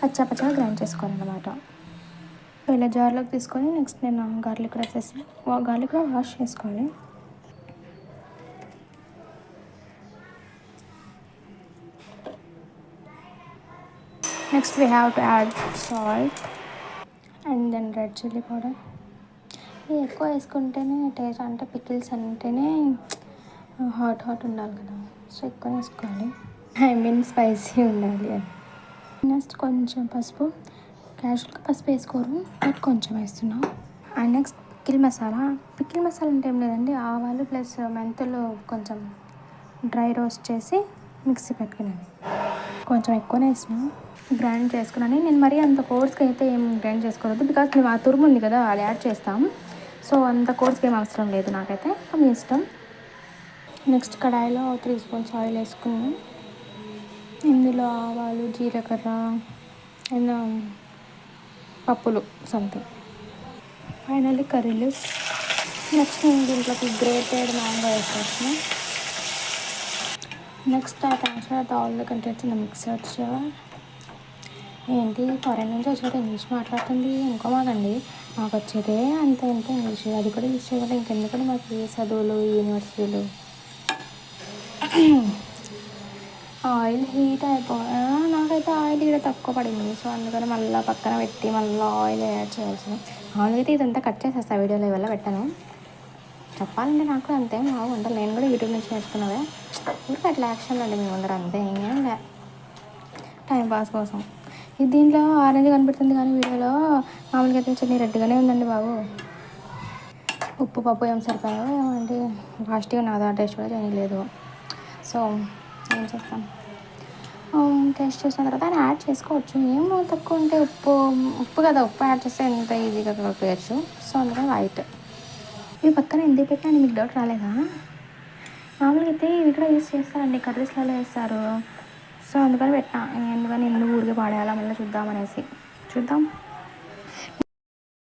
కచ్చా పచ్చగా గ్రైండ్ చేసుకోవాలన్నమాట. ఇలా జార్లోకి తీసుకొని నెక్స్ట్ నేను గార్లిక్ కూడా వేసేసి గార్లిక్ కూడా వాష్ చేసుకోవాలి. Next we have to add salt and then red chilli powder. ఇది ఎక్కువ వేసుకుంటేనే టేస్ట్, అంటే పికిల్స్ అంటేనే హాట్ ఉండాలి కదా, సో ఎక్కువ వేసుకోవాలి. ఐ మీన్ స్పైసీ ఉండాలి అని. నెక్స్ట్ కొంచెం పసుపు. క్యాజువల్గా పసుపు వేసుకోరు, బట్ కొంచెం వేస్తున్నాం. అండ్ నెక్స్ట్ పికిల్ మసాలా అంటే ఏం లేదండి, ఆవాలు ప్లస్ మెంతులు కొంచెం డ్రై రోస్ట్ చేసి మిక్సీ పెట్టుకున్నాను. కొంచెం ఎక్కువనే వేసినాను, గ్రైండ్ చేసుకున్నాను. నేను మరీ అంత కోర్స్కి అయితే ఏం గ్రైండ్ చేసుకోవద్దు, బికాస్ మేము ఆ తురుము ఉంది కదా అది యాడ్ చేస్తాం. సో అంత కోర్స్కి ఏం అవసరం లేదు నాకైతే, మీ ఇష్టం. నెక్స్ట్ కడాయిలో 3 స్పూన్స్ ఆయిల్ వేసుకున్నాం. ఇందులో ఆవాలు, జీలకర్ర అండ్ పప్పులు something, finally curry leaves. Next నేను దీంట్లోకి గ్రేటెడ్ మ్యాంగో వేసేసిన. Next I transferred all the contents in the mixer jar. ఏంటి ఫారెన్ నుంచి వచ్చాక ఇంగ్లీష్ మాట్లాడుతుంది అనుకోమాకండి, మాకు వచ్చేదే అంత ఇంగ్లీష్, అది కూడా యూజ్ చేయాలి. ఇంకెందుకంటే మాకు చదువులు యూనివర్సిటీలు. ఆయిల్ హీట్ నాకైతే ఆయిల్ ఇక్కడ తక్కువ పడింది, సో అందుకని మళ్ళీ పక్కన పెట్టి మళ్ళీ ఆయిల్ యాడ్ చేయాల్సింది. మామూలుగా అయితే ఇదంతా కట్ చేసేస్తా, వీడియో లెవెల్లో పెట్టాను. చెప్పాలంటే నాకు అంతే వంటలు నేను కూడా యూట్యూబ్ నుంచి నేర్చుకున్నవే, ఊరికి అట్లా యాక్షన్లో అండి మీ ముందర, అంతే ఏం లే, టైంపాస్ కోసం. ఇది దీంట్లో ఆరెంజ్ కనిపిస్తుంది కానీ వీడియోలో మామూలుగా అయితే చట్నీ రెడ్గానే ఉందండి బాబు. ఉప్పు పప్పు ఏం సరిపోయాయో ఏమంటే ఫాస్ట్గా నాది ఆ టేస్ట్ కూడా చేయలేదు. సో ఏం చేస్తాం, టేస్ట్ చేసిన తర్వాత ఆయన యాడ్ చేసుకోవచ్చు. ఏమో తక్కువ ఉంటే ఉప్పు కదా, ఉప్పు యాడ్ చేస్తే ఎంత ఈజీగా కలిపేయచ్చు. సో అందుకని వైట్. ఇవి పక్కన ఎందుకు పెట్టినా మీకు డౌట్ రాలేదా? మామూలుగా అయితే ఇవి కూడా యూస్ చేస్తారండి, కర్రీస్లలో వేస్తారు. సో అందుకని పెట్టినా, ఎందుకు ఊరికే పాడేయాలా, మళ్ళీ చూద్దాం.